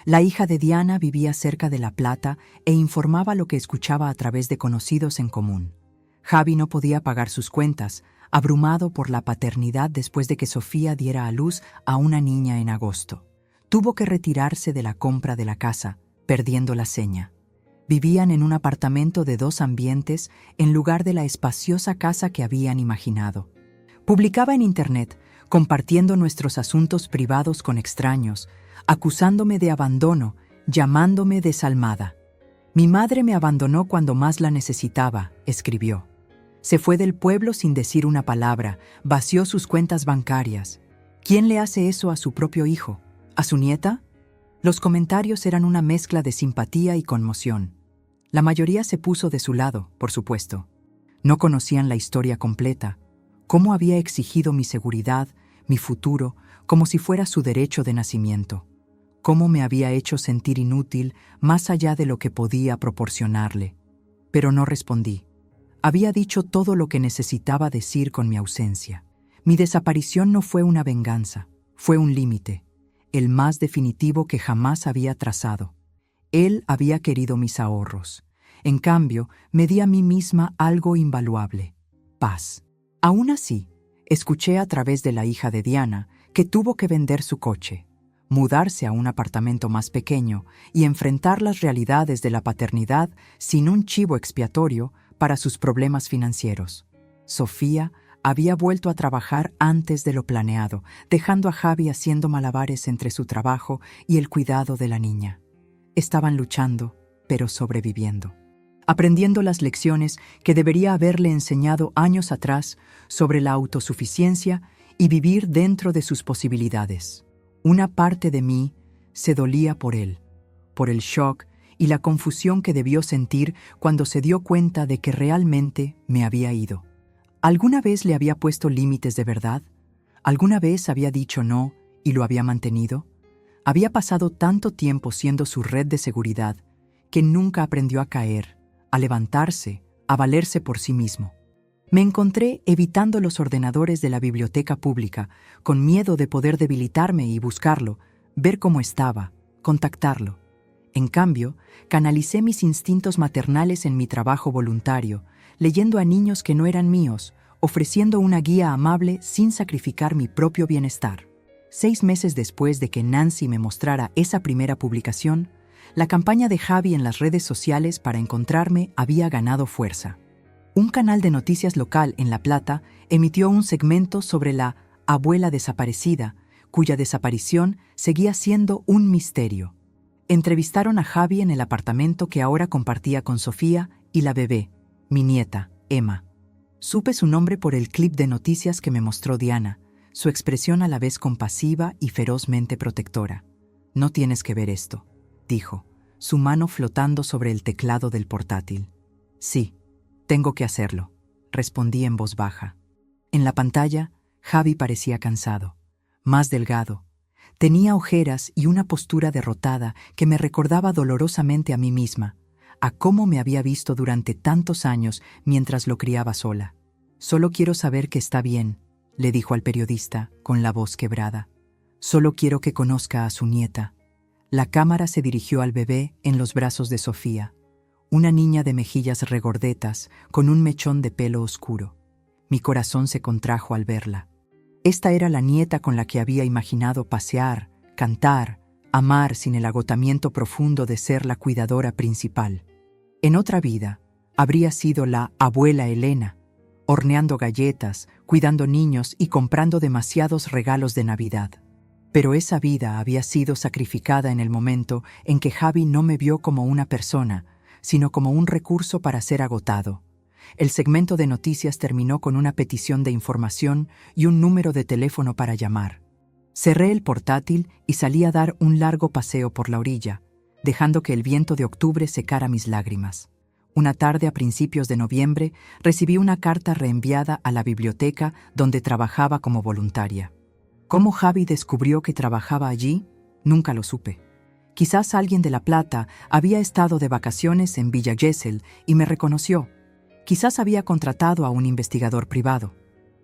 La hija de Diana vivía cerca de La Plata e informaba lo que escuchaba a través de conocidos en común. Javi no podía pagar sus cuentas, abrumado por la paternidad después de que Sofía diera a luz a una niña en agosto. Tuvo que retirarse de la compra de la casa, perdiendo la seña. Vivían en un apartamento de 2 ambientes en lugar de la espaciosa casa que habían imaginado. Publicaba en internet, compartiendo nuestros asuntos privados con extraños, acusándome de abandono, llamándome desalmada. Mi madre me abandonó cuando más la necesitaba, escribió. Se fue del pueblo sin decir una palabra, vació sus cuentas bancarias. ¿Quién le hace eso a su propio hijo? ¿A su nieta? Los comentarios eran una mezcla de simpatía y conmoción. La mayoría se puso de su lado, por supuesto. No conocían la historia completa, cómo había exigido mi seguridad, mi futuro, como si fuera su derecho de nacimiento. Cómo me había hecho sentir inútil más allá de lo que podía proporcionarle. Pero no respondí. Había dicho todo lo que necesitaba decir con mi ausencia. Mi desaparición no fue una venganza, fue un límite, el más definitivo que jamás había trazado. Él había querido mis ahorros. En cambio, me di a mí misma algo invaluable: paz. Aún así, escuché a través de la hija de Diana que tuvo que vender su coche, mudarse a un apartamento más pequeño y enfrentar las realidades de la paternidad sin un chivo expiatorio para sus problemas financieros. Sofía había vuelto a trabajar antes de lo planeado, dejando a Javi haciendo malabares entre su trabajo y el cuidado de la niña. Estaban luchando, pero sobreviviendo, aprendiendo las lecciones que debería haberle enseñado años atrás sobre la autosuficiencia y vivir dentro de sus posibilidades. Una parte de mí se dolía por él, por el shock y la confusión que debió sentir cuando se dio cuenta de que realmente me había ido. ¿Alguna vez le había puesto límites de verdad? ¿Alguna vez había dicho no y lo había mantenido? Había pasado tanto tiempo siendo su red de seguridad que nunca aprendió a caer, a levantarse, a valerse por sí mismo. Me encontré evitando los ordenadores de la biblioteca pública, con miedo de poder debilitarme y buscarlo, ver cómo estaba, contactarlo. En cambio, canalicé mis instintos maternales en mi trabajo voluntario, leyendo a niños que no eran míos, ofreciendo una guía amable sin sacrificar mi propio bienestar. 6 meses después de que Nancy me mostrara esa primera publicación, la campaña de Javi en las redes sociales para encontrarme había ganado fuerza. Un canal de noticias local en La Plata emitió un segmento sobre la abuela desaparecida, cuya desaparición seguía siendo un misterio. Entrevistaron a Javi en el apartamento que ahora compartía con Sofía y la bebé, mi nieta, Emma. Supe su nombre por el clip de noticias que me mostró Diana, su expresión a la vez compasiva y ferozmente protectora. «No tienes que ver esto», dijo, su mano flotando sobre el teclado del portátil. «Sí, tengo que hacerlo», respondí en voz baja. En la pantalla, Javi parecía cansado, más delgado. Tenía ojeras y una postura derrotada que me recordaba dolorosamente a mí misma, a cómo me había visto durante tantos años mientras lo criaba sola. «Solo quiero saber que está bien», le dijo al periodista con la voz quebrada. «Solo quiero que conozca a su nieta». La cámara se dirigió al bebé en los brazos de Sofía, una niña de mejillas regordetas con un mechón de pelo oscuro. Mi corazón se contrajo al verla. Esta era la nieta con la que había imaginado pasear, cantar, amar sin el agotamiento profundo de ser la cuidadora principal. En otra vida, habría sido la abuela Elena, horneando galletas, cuidando niños y comprando demasiados regalos de Navidad. Pero esa vida había sido sacrificada en el momento en que Javi no me vio como una persona, sino como un recurso para ser agotado. El segmento de noticias terminó con una petición de información y un número de teléfono para llamar. Cerré el portátil y salí a dar un largo paseo por la orilla, dejando que el viento de octubre secara mis lágrimas. Una tarde a principios de noviembre recibí una carta reenviada a la biblioteca donde trabajaba como voluntaria. ¿Cómo Javi descubrió que trabajaba allí? Nunca lo supe. Quizás alguien de La Plata había estado de vacaciones en Villa Gesell y me reconoció. Quizás había contratado a un investigador privado.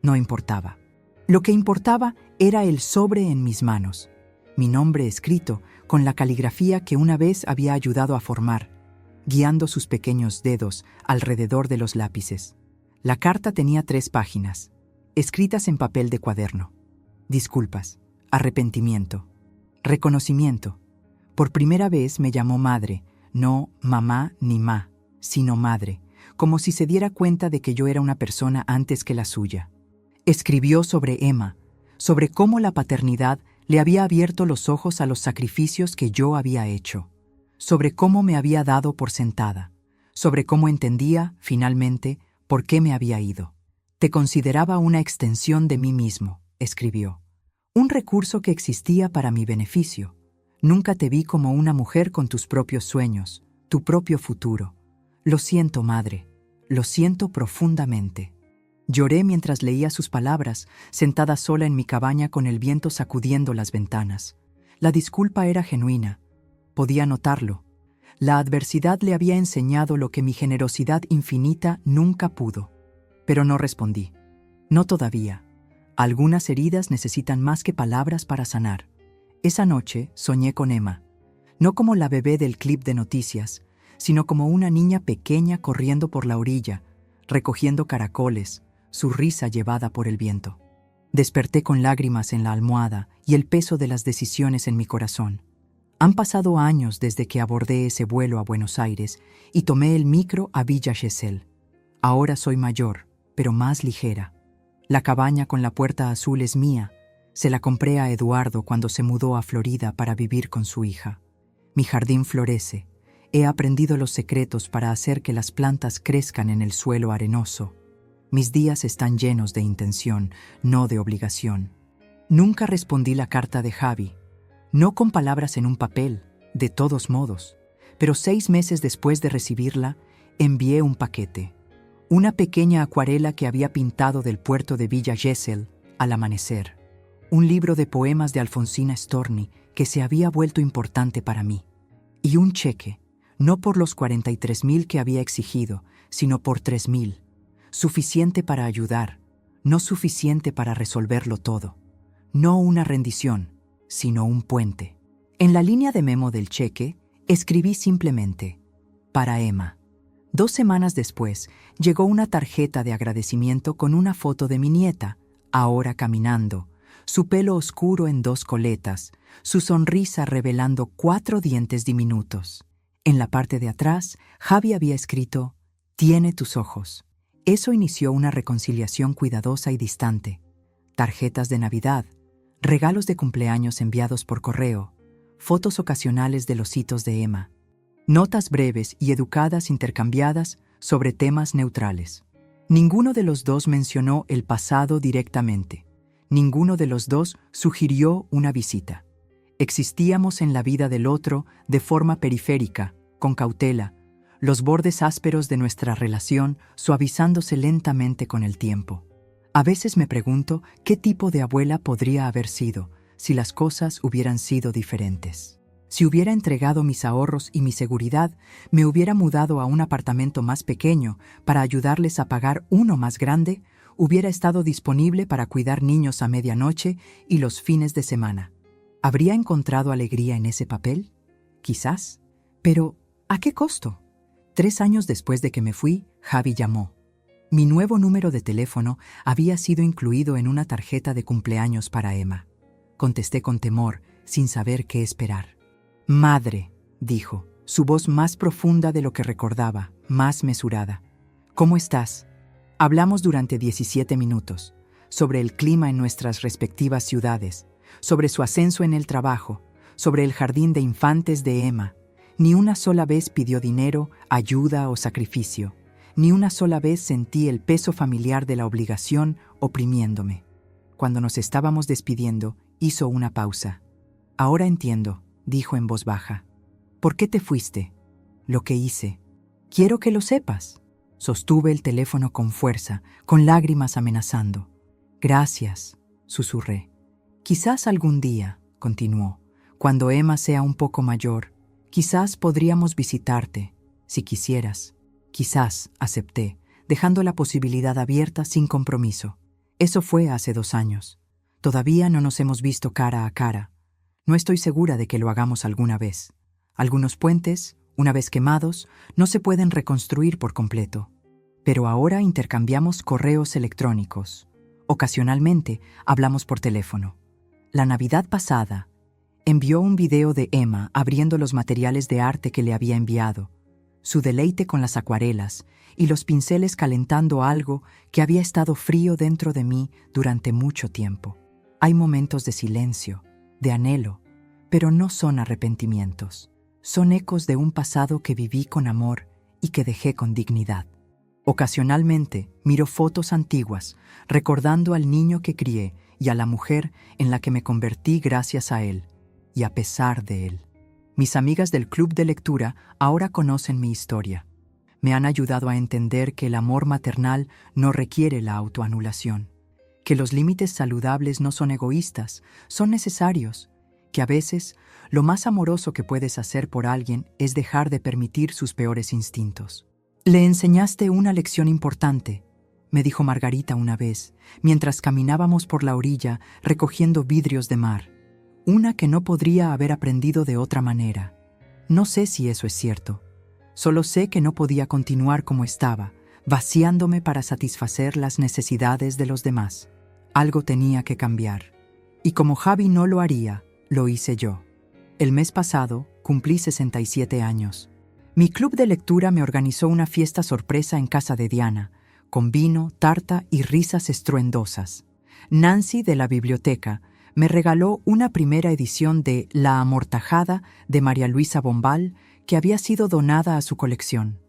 No importaba. Lo que importaba era el sobre en mis manos, mi nombre escrito con la caligrafía que una vez había ayudado a formar, guiando sus pequeños dedos alrededor de los lápices. La carta tenía 3 páginas, escritas en papel de cuaderno. Disculpas, arrepentimiento, reconocimiento. Por primera vez me llamó madre, no mamá ni ma, sino madre, como si se diera cuenta de que yo era una persona antes que la suya. Escribió sobre Emma, sobre cómo la paternidad le había abierto los ojos a los sacrificios que yo había hecho, sobre cómo me había dado por sentada, sobre cómo entendía, finalmente, por qué me había ido. Te consideraba una extensión de mí mismo, escribió. Un recurso que existía para mi beneficio. Nunca te vi como una mujer con tus propios sueños, tu propio futuro. Lo siento, madre, lo siento profundamente. Lloré mientras leía sus palabras, sentada sola en mi cabaña con el viento sacudiendo las ventanas. La disculpa era genuina. Podía notarlo. La adversidad le había enseñado lo que mi generosidad infinita nunca pudo. Pero no respondí. No todavía. Algunas heridas necesitan más que palabras para sanar. Esa noche soñé con Emma. No como la bebé del clip de noticias, sino como una niña pequeña corriendo por la orilla, recogiendo caracoles, su risa llevada por el viento. Desperté con lágrimas en la almohada y el peso de las decisiones en mi corazón. Han pasado años desde que abordé ese vuelo a Buenos Aires y tomé el micro a Villa Gesell. Ahora soy mayor, pero más ligera. La cabaña con la puerta azul es mía. Se la compré a Eduardo cuando se mudó a Florida para vivir con su hija. Mi jardín florece. He aprendido los secretos para hacer que las plantas crezcan en el suelo arenoso. Mis días están llenos de intención, no de obligación. Nunca respondí la carta de Javi, no con palabras en un papel, de todos modos, pero 6 meses después de recibirla, envié un paquete, una pequeña acuarela que había pintado del puerto de Villa Gesell al amanecer, un libro de poemas de Alfonsina Storni que se había vuelto importante para mí, y un cheque, no por los 43.000 que había exigido, sino por 3.000. Suficiente para ayudar, no suficiente para resolverlo todo. No una rendición, sino un puente. En la línea de memo del cheque, escribí simplemente, para Emma. 2 semanas después, llegó una tarjeta de agradecimiento con una foto de mi nieta, ahora caminando, su pelo oscuro en 2 coletas, su sonrisa revelando 4 dientes diminutos. En la parte de atrás, Javi había escrito, tiene tus ojos. Eso inició una reconciliación cuidadosa y distante. Tarjetas de Navidad, regalos de cumpleaños enviados por correo, fotos ocasionales de los hitos de Emma, notas breves y educadas intercambiadas sobre temas neutrales. Ninguno de los dos mencionó el pasado directamente. Ninguno de los dos sugirió una visita. Existíamos en la vida del otro de forma periférica, con cautela, los bordes ásperos de nuestra relación suavizándose lentamente con el tiempo. A veces me pregunto qué tipo de abuela podría haber sido si las cosas hubieran sido diferentes. Si hubiera entregado mis ahorros y mi seguridad, me hubiera mudado a un apartamento más pequeño para ayudarles a pagar uno más grande, hubiera estado disponible para cuidar niños a medianoche y los fines de semana. ¿Habría encontrado alegría en ese papel? Quizás. Pero, ¿a qué costo? 3 años después de que me fui, Javi llamó. Mi nuevo número de teléfono había sido incluido en una tarjeta de cumpleaños para Emma. Contesté con temor, sin saber qué esperar. «Madre», dijo, su voz más profunda de lo que recordaba, más mesurada. «¿Cómo estás?» Hablamos durante 17 minutos, sobre el clima en nuestras respectivas ciudades, sobre su ascenso en el trabajo, sobre el jardín de infantes de Emma. Ni una sola vez pidió dinero, ayuda o sacrificio. Ni una sola vez sentí el peso familiar de la obligación oprimiéndome. Cuando nos estábamos despidiendo, Hizo una pausa. Ahora entiendo, dijo en voz baja. ¿Por qué te fuiste? Lo que hice. Quiero que lo sepas. Sostuve el teléfono con fuerza, con lágrimas amenazando. Gracias, susurré. Quizás algún día, continuó, cuando Emma sea un poco mayor, quizás podríamos visitarte, si quisieras. Quizás, acepté, dejando la posibilidad abierta sin compromiso. Eso fue hace 2 años. Todavía no nos hemos visto cara a cara. No estoy segura de que lo hagamos alguna vez. Algunos puentes, una vez quemados, no se pueden reconstruir por completo. Pero ahora intercambiamos correos electrónicos. Ocasionalmente hablamos por teléfono. La Navidad pasada, envió un video de Emma abriendo los materiales de arte que le había enviado, su deleite con las acuarelas y los pinceles calentando algo que había estado frío dentro de mí durante mucho tiempo. Hay momentos de silencio, de anhelo, pero no son arrepentimientos. Son ecos de un pasado que viví con amor y que dejé con dignidad. Ocasionalmente miro fotos antiguas, recordando al niño que crié y a la mujer en la que me convertí gracias a él, y a pesar de él. Mis amigas del club de lectura ahora conocen mi historia. Me han ayudado a entender que el amor maternal no requiere la autoanulación, que los límites saludables no son egoístas, son necesarios, que a veces lo más amoroso que puedes hacer por alguien es dejar de permitir sus peores instintos. Le enseñaste una lección importante, me dijo Margarita una vez, mientras caminábamos por la orilla recogiendo vidrios de mar. Una que no podría haber aprendido de otra manera. No sé si eso es cierto. Solo sé que no podía continuar como estaba, vaciándome para satisfacer las necesidades de los demás. Algo tenía que cambiar. Y como Javi no lo haría, lo hice yo. El mes pasado cumplí 67 años. Mi club de lectura me organizó una fiesta sorpresa en casa de Diana, con vino, tarta y risas estruendosas. Nancy, de la biblioteca, me regaló una primera edición de La Amortajada de María Luisa Bombal, que había sido donada a su colección.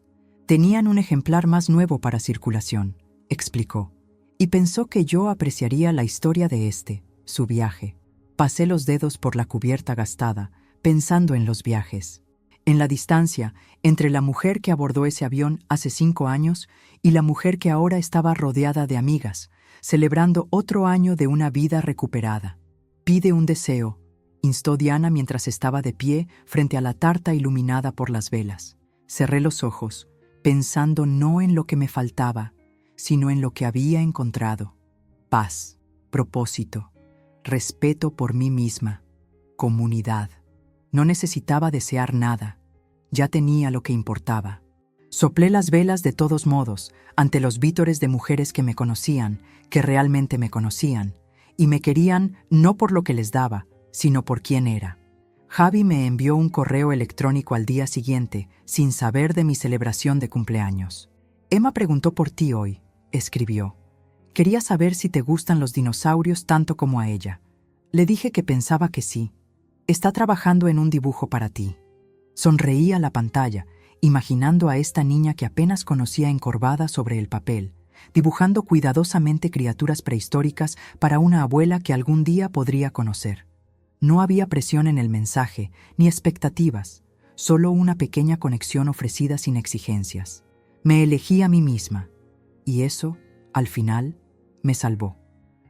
Tenían un ejemplar más nuevo para circulación, explicó, y pensó que yo apreciaría la historia de su viaje. Pasé los dedos por la cubierta gastada, pensando en los viajes. En la distancia entre la mujer que abordó ese avión hace 5 años y la mujer que ahora estaba rodeada de amigas, celebrando otro año de una vida recuperada. Pide un deseo, instó Diana mientras estaba de pie frente a la tarta iluminada por las velas. Cerré los ojos, pensando no en lo que me faltaba, sino en lo que había encontrado. Paz, propósito, respeto por mí misma, comunidad. No necesitaba desear nada, ya tenía lo que importaba. Soplé las velas de todos modos, ante los vítores de mujeres que me conocían, que realmente me conocían, y me querían no por lo que les daba, sino por quién era. Javi me envió un correo electrónico al día siguiente, sin saber de mi celebración de cumpleaños. Emma preguntó por ti hoy, escribió. Quería saber si te gustan los dinosaurios tanto como a ella. Le dije que pensaba que sí. Está trabajando en un dibujo para ti. Sonreí a la pantalla, imaginando a esta niña que apenas conocía encorvada sobre el papel, dibujando cuidadosamente criaturas prehistóricas para una abuela que algún día podría conocer. No había presión en el mensaje, ni expectativas, solo una pequeña conexión ofrecida sin exigencias. Me elegí a mí misma, y eso, al final, me salvó.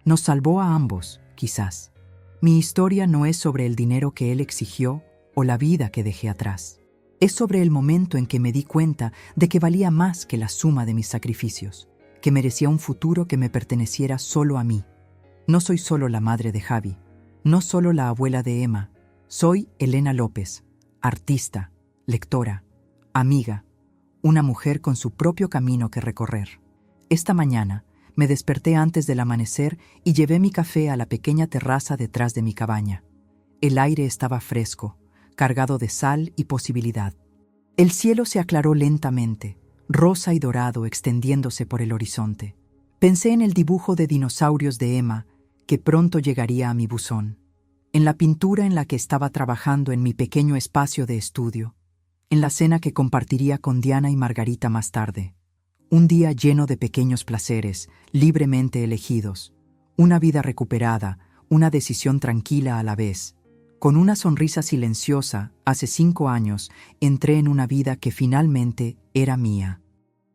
Nos salvó a ambos, quizás. Mi historia no es sobre el dinero que él exigió o la vida que dejé atrás. Es sobre el momento en que me di cuenta de que valía más que la suma de mis sacrificios, que merecía un futuro que me perteneciera solo a mí. No soy solo la madre de Javi, no solo la abuela de Emma. Soy Elena López, artista, lectora, amiga, una mujer con su propio camino que recorrer. Esta mañana me desperté antes del amanecer y llevé mi café a la pequeña terraza detrás de mi cabaña. El aire estaba fresco, cargado de sal y posibilidad. El cielo se aclaró lentamente, rosa y dorado extendiéndose por el horizonte. Pensé en el dibujo de dinosaurios de Emma, que pronto llegaría a mi buzón, en la pintura en la que estaba trabajando en mi pequeño espacio de estudio, en la cena que compartiría con Diana y Margarita más tarde. Un día lleno de pequeños placeres, libremente elegidos, una vida recuperada, una decisión tranquila a la vez. Con una sonrisa silenciosa, hace 5 años, entré en una vida que finalmente era mía.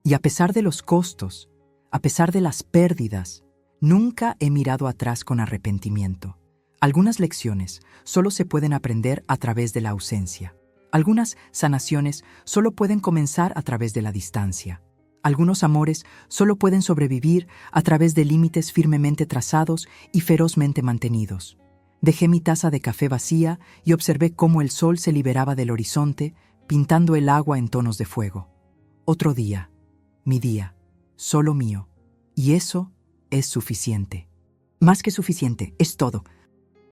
Y a pesar de los costos, a pesar de las pérdidas, nunca he mirado atrás con arrepentimiento. Algunas lecciones solo se pueden aprender a través de la ausencia. Algunas sanaciones solo pueden comenzar a través de la distancia. Algunos amores solo pueden sobrevivir a través de límites firmemente trazados y ferozmente mantenidos. Dejé mi taza de café vacía y observé cómo el sol se liberaba del horizonte, pintando el agua en tonos de fuego. Otro día, mi día, solo mío. Y eso es suficiente. Más que suficiente, es todo.